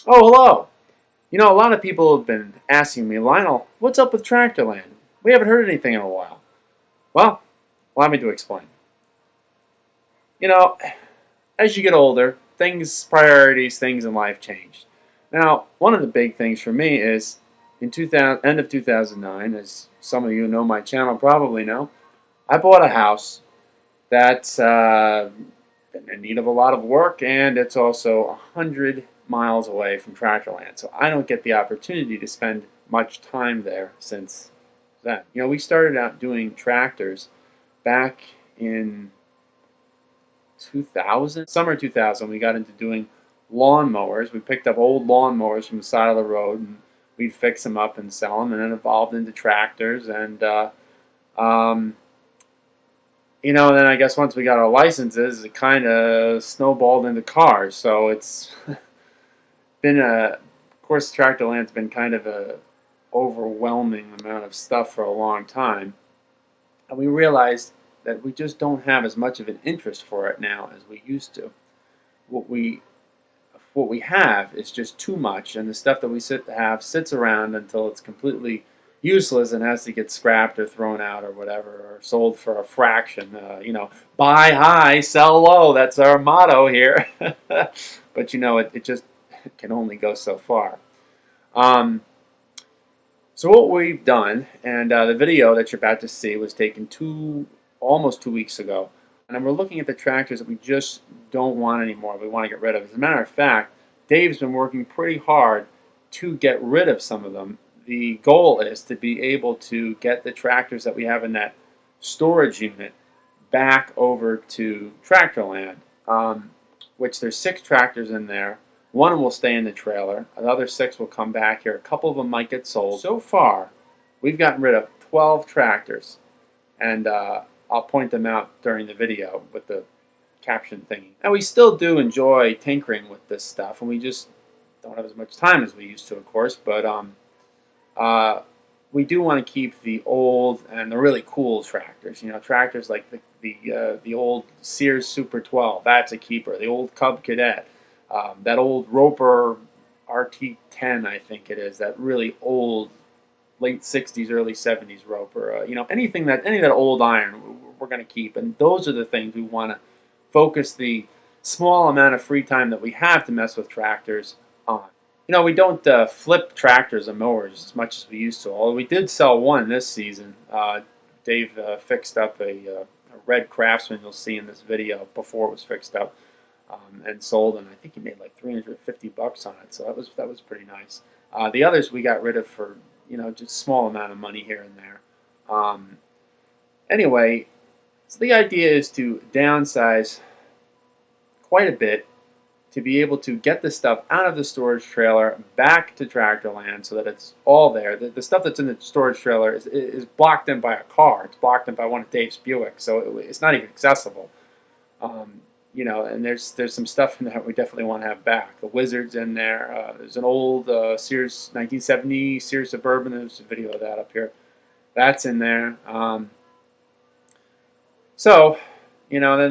Oh, hello. A lot of people have been asking me, Lionel, what's up with Tractorland? We haven't heard anything in a while. Well, allow me to explain. You know, as you get older, priorities, things in life change. Now, one of the big things for me is in 2000, end of 2009, as some of you know my channel probably know, I bought a house that's in need of a lot of work, and it's also 100 miles away from Tractorland. So I don't get the opportunity to spend much time there since then. We started out doing tractors back in 2000, summer 2000. We got into doing lawnmowers. We picked up old lawnmowers from the side of the road, and we'd fix them up and sell them, and then evolved into tractors. And um, then I guess once we got our licenses, it kind of snowballed into cars. So it's been of course, Tractorland's been kind of a overwhelming amount of stuff for a long time, and we realized that we just don't have as much of an interest for it now as we used to. What we what we have is just too much, and the stuff that we have sits around until it's completely useless and has to get scrapped or thrown out or whatever, or sold for a fraction. Buy high, sell low. That's our motto here. But it just can only go so far. Um, so what we've done, and the video that you're about to see was taken almost 2 weeks ago, and we're looking at the tractors that we just don't want anymore. We want to get rid of. As a matter of fact, Dave's been working pretty hard to get rid of some of them. The goal is to be able to get the tractors that we have in that storage unit back over to Tractorland, which there's 6 tractors in there. One will stay in the trailer. The other 6 will come back here. A couple of them might get sold. So far, we've gotten rid of 12 tractors, and I'll point them out during the video with the caption thingy. Now, we still do enjoy tinkering with this stuff, and we just don't have as much time as we used to, of course, but we do want to keep the old and the really cool tractors. Tractors like the old Sears Super 12. That's a keeper. The old Cub Cadet. That old Roper RT10, I think it is. That really old late 60s, early 70s Roper. Any of that old iron, we're going to keep. And those are the things we want to focus the small amount of free time that we have to mess with tractors on. We don't flip tractors and mowers as much as we used to. Although we did sell one this season. Dave fixed up a red Craftsman you'll see in this video before it was fixed up, and sold, and I think he made like $350 on it. So that was pretty nice. The others we got rid of for just a small amount of money here and there. Anyway, so the idea is to downsize quite a bit to be able to get the stuff out of the storage trailer back to Tractorland so that it's all there. The stuff that's in the storage trailer is blocked in by a car. It's blocked in by one of Dave's Buick, so it's not even accessible. And there's some stuff in there we definitely want to have back. The Wizard's in there. There's an old Sears 1970 Sears Suburban. There's a video of that up here. That's in there. Then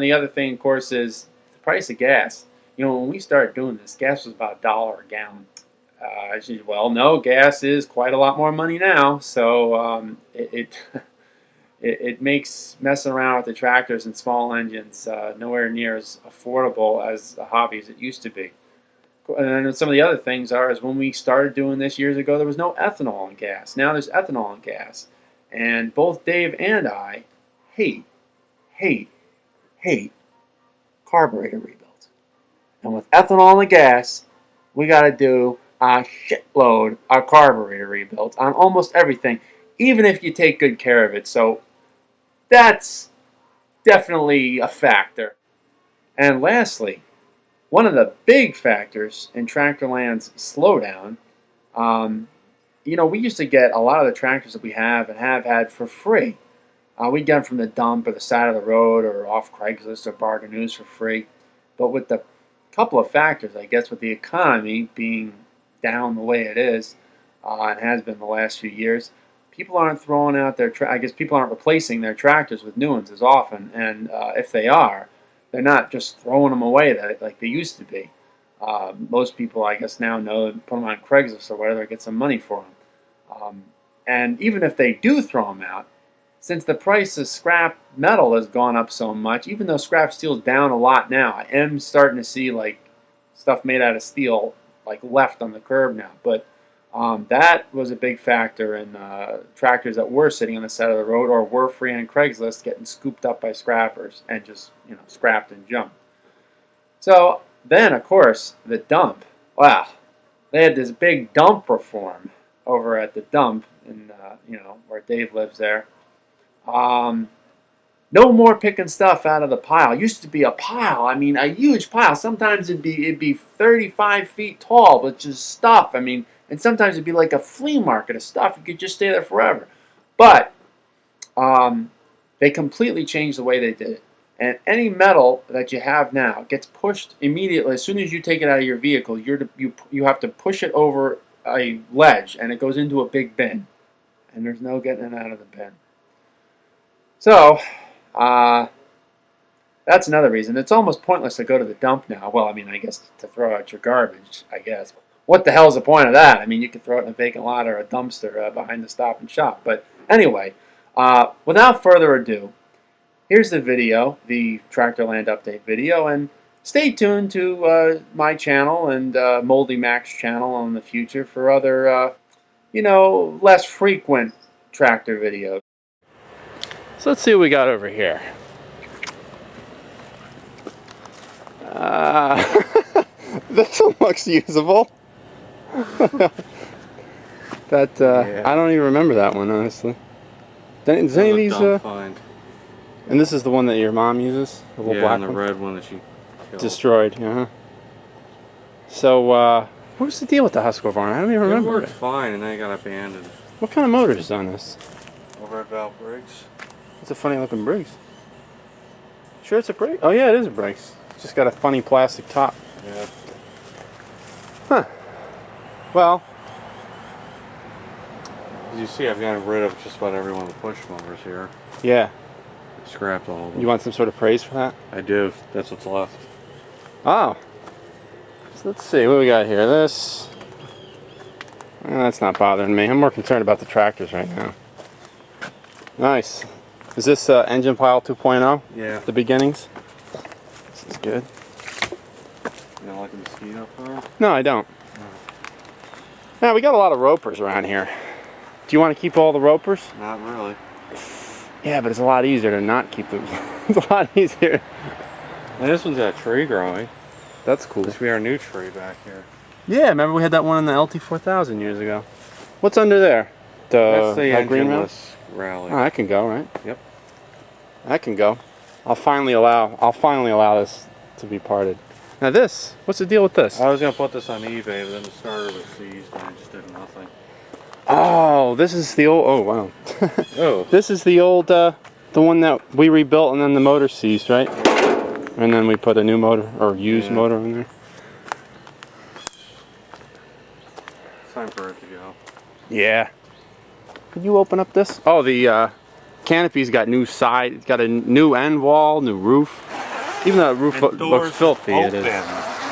the other thing, of course, is the price of gas. When we started doing this, gas was about $1 a gallon. As you well know, gas is quite a lot more money now. So it makes messing around with the tractors and small engines nowhere near as affordable as a hobby as it used to be. And then some of the other things is when we started doing this years ago, there was no ethanol in gas. Now there's ethanol in gas. And both Dave and I hate carburetor rebuilds. And with ethanol in the gas, we got to do a shitload of carburetor rebuilds on almost everything, even if you take good care of it. So that's definitely a factor. And lastly, one of the big factors in Tractorland's slowdown, we used to get a lot of the tractors that we have and have had for free. We'd get them from the dump or the side of the road or off Craigslist or Bargain News for free. But with the couple of factors, I guess, with the economy being down the way it is, and has been the last few years, people aren't throwing out I guess people aren't replacing their tractors with new ones as often, and if they are, they're not just throwing them away like they used to be. Most people, I guess, now know and put them on Craigslist or whatever, get some money for them. And even if they do throw them out, since the price of scrap metal has gone up so much, even though scrap steel's down a lot now, I am starting to see like stuff made out of steel like left on the curb now. But that was a big factor in tractors that were sitting on the side of the road or were free on Craigslist getting scooped up by scrappers and just scrapped and jumped. So then, of course, the dump. Wow, they had this big dump reform over at the dump in where Dave lives there. No more picking stuff out of the pile. It used to be a pile. I mean, a huge pile. Sometimes it'd be 35 feet tall with just stuff. I mean, and sometimes it'd be like a flea market of stuff. You could just stay there forever. But they completely changed the way they did it. And any metal that you have now gets pushed immediately. As soon as you take it out of your vehicle, you have to push it over a ledge, and it goes into a big bin. And there's no getting it out of the bin. So, that's another reason. It's almost pointless to go to the dump now. Well, I mean, I guess to throw out your garbage, I guess. What the hell's the point of that? I mean, you could throw it in a vacant lot or a dumpster behind the Stop and Shop. But anyway, without further ado, here's the video, the Tractorland update video, and stay tuned to my channel and Moldy Mac's channel in the future for other, less frequent tractor videos. So let's see what we got over here. This one looks usable. Yeah. I don't even remember that one, honestly. Does any of these? And this is the one that your mom uses, the little black and the red one that she killed. Destroyed. So, what's the deal with the Husqvarna? I don't even remember. It worked fine, and then it got abandoned. What kind of motor is on this? A Red Valve Briggs. It's a funny looking Briggs. Sure, it's a Briggs. Oh yeah, it is a Briggs. It's just got a funny plastic top. Yeah. Huh. Well. As you see, I've gotten rid of just about every one of the push motors here. Yeah. Scrapped all of them. You want some sort of praise for that? I do. That's what's left. Oh. So let's see what we got here. This. That's not bothering me. I'm more concerned about the tractors right now. Nice. Is this engine pile 2.0? Yeah. The beginnings? This is good. You don't like a mosquito fur? No, I don't. Now we got a lot of ropers around here. Do you want to keep all the ropers? Not really. Yeah, but it's a lot easier to not keep them. It's a lot easier. And this one's got a tree growing. That's cool. This will be our new tree back here. Yeah, remember we had that one in the LT4000 years ago. What's under there? That's the engineless rally. Oh, I can go, right? Yep. I can go. I'll finally allow this to be parted. Now this, what's the deal with this? I was gonna put this on eBay, but then the starter was seized and I just did nothing. Oh, this is the old. Oh wow. Oh. This is the old, the one that we rebuilt, and then the motor seized, right? And then we put a new motor or used motor in there. It's time for it to go. Yeah. Could you open up this? Oh, the canopy's got new side. It's got a new end wall, new roof. Even though the roof looks filthy, it is.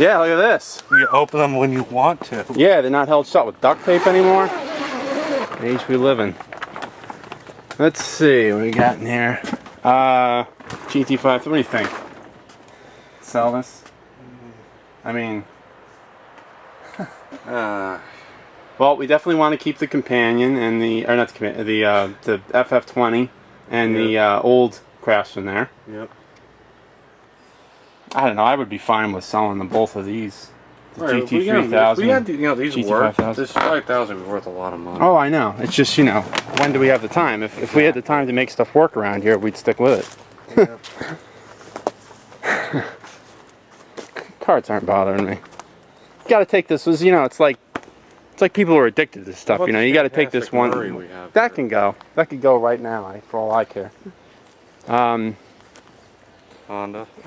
Yeah, look at this. You open them when you want to. Yeah, they're not held shut with duct tape anymore. The age we live in. Let's see what we got in here. GT5. What do you think? Sell this? I mean, well, we definitely want to keep the companion and the, or not the companion, the FF20 and the old Craftsman there. Yep. I don't know. I would be fine with selling them both of these. The right, GT3000. We had, these GT work. 5000. This 5000 would be worth a lot of money. Oh, I know. It's just, when do we have the time? If we had the time to make stuff work around here, we'd stick with it. Yep. Cards aren't bothering me. You got to take this. It's like people who are addicted to this stuff. You got to take this one. That can go. That could go right now, for all I care. Honda.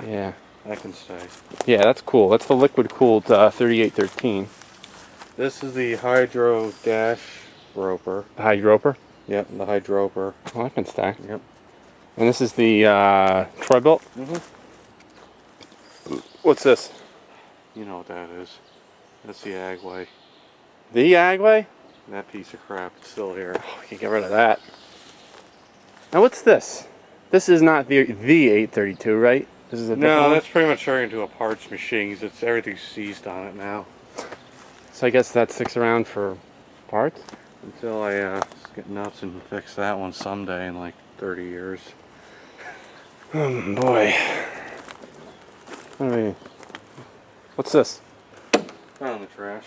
Yeah. That can stay. Yeah, that's cool. That's the liquid cooled 3813. This is the Hydro Dash Roper. The Hydroper? Yep, the Hydroper. Oh, that can stay. Yep. And this is the Troy-Bilt? Mm-hmm. What's this? You know what that is. That's the Agway. The Agway? That piece of crap is still here. Oh, we can get rid of that. Now what's this? This is not the 832, right? This is a different No, one? that's pretty much turning into a parts machine. It's everything's seized on it now. So I guess that sticks around for parts? Until I get nuts and fix that one someday in like 30 years. Oh boy. What's this? Found the trash.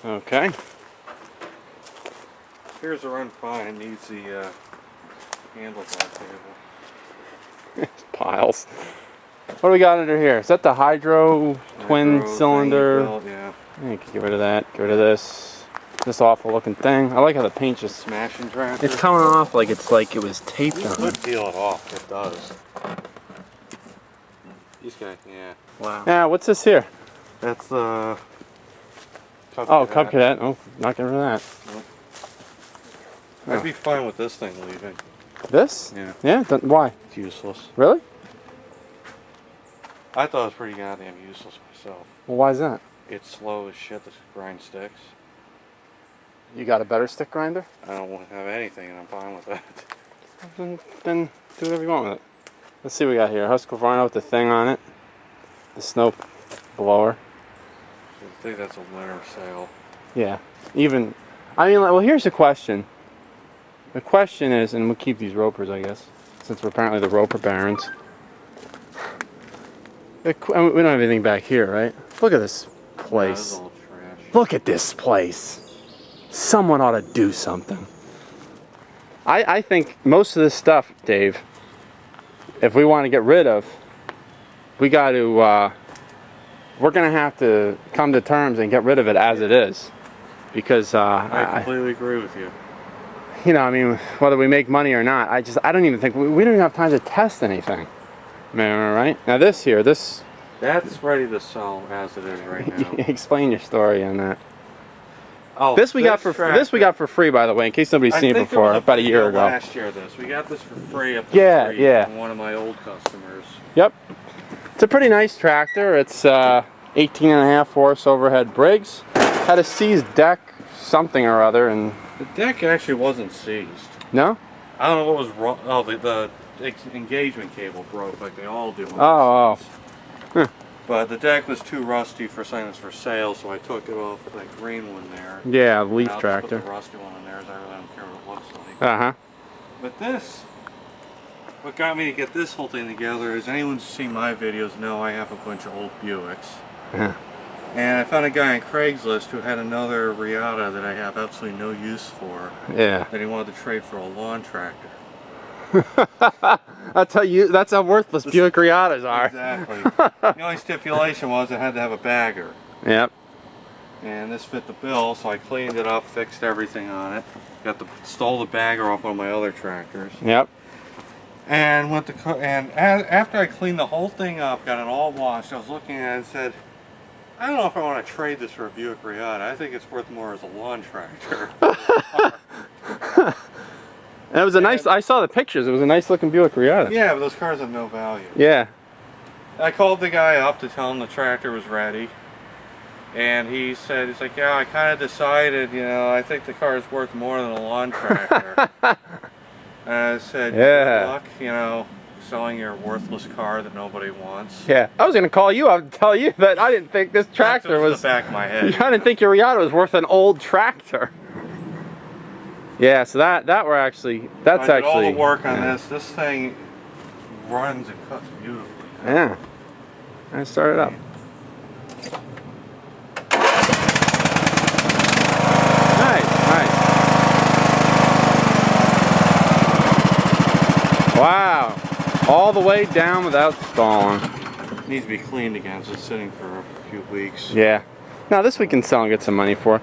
Okay. Here's a run fine. It needs the handlebar table. Piles. What do we got under here? Is that the hydro twin Hydro cylinder? thing you built, yeah. You can get rid of that. Get rid of this. This awful looking thing. I like how the paint just... Smashing tractor. It's coming off like it was taped You on. could peel it off. It does. These guys, yeah. Wow. Yeah, what's this here? That's the... Oh, Cub Cadet. Oh, not getting rid of that. I'd be fine with this thing leaving. This? Yeah. Yeah? Why? It's useless. Really? I thought it was pretty goddamn useless myself. Well, why is that? It's slow as shit to grind sticks. You got a better stick grinder? I don't want to have anything and I'm fine with that. Then do whatever you want with it. Let's see what we got here. Husqvarna with the thing on it. The snow blower. I think that's a winter sale. Yeah. Even, I mean, well, here's the question. The question is, and we'll keep these ropers, I guess, since we're apparently the roper barons. I mean, we don't have anything back here, right? Look at this place. This is all trash. Look at this place. Someone ought to do something. I think most of this stuff, Dave, if we want to get rid of, we got to, we're going to have to come to terms and get rid of it as it is. Because, I completely agree with you. you know, I mean, whether we make money or not, I don't even think, we don't even have time to test anything. Am I right? Now this here, this... That's ready to sell as it is right now. Explain your story on that. Oh, This we got for free, by the way, in case nobody's seen it before, about a year ago. Last year, we got this for free up the street from one of my old customers. Yep. It's a pretty nice tractor. It's 18.5 horse overhead Briggs. Had a seized deck, something or other, and The deck actually wasn't seized. no. I don't know what was wrong. Oh, the engagement cable broke like they all do. Oh. Huh. But the deck was too rusty for something that's for sale, so I took it off with that green one there. Yeah, leaf I'll tractor. Just put the rusty one in there, as I really don't care what it looks like. Uh-huh. But this, what got me to get this whole thing together is anyone who's seen my videos know I have a bunch of old Buicks. Uh-huh. And I found a guy on Craigslist who had another Riata that I have absolutely no use for. Yeah. That he wanted to trade for a lawn tractor. That's how worthless Buick Riatas are. Exactly. The only stipulation was it had to have a bagger. Yep. And this fit the bill, so I cleaned it up, fixed everything on it. Stole the bagger off one of my other tractors. Yep. And after I cleaned the whole thing up, got it all washed, I was looking at it and said, I don't know if I want to trade this for a Buick Riata. I think it's worth more as a lawn tractor. And it was a nice, I saw the pictures, it was a nice looking Buick Riata. Yeah, but those cars have no value. Yeah. I called the guy up to tell him the tractor was ready. And he said, he's like, yeah, I kind of decided, you know, I think the car is worth more than a lawn tractor. And I said, yeah. good luck, you know, selling your worthless car that nobody wants. Yeah. I was going to call you up and tell you that I didn't think this tractor was... in the back of my head. I didn't think your Riata was worth an old tractor. Yeah, so that's actually... I did all the work on this. This thing runs and cuts beautifully. Yeah. I started up. Nice. Wow. All the way down without stalling. It needs to be cleaned again, so it's sitting for a few weeks. Yeah. Now this we can sell and get some money for.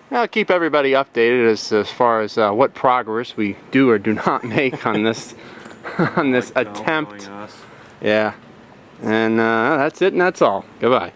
I'll keep everybody updated as far as what progress we do or do not make on this on this attempt. Yeah. And that's it and that's all. Goodbye.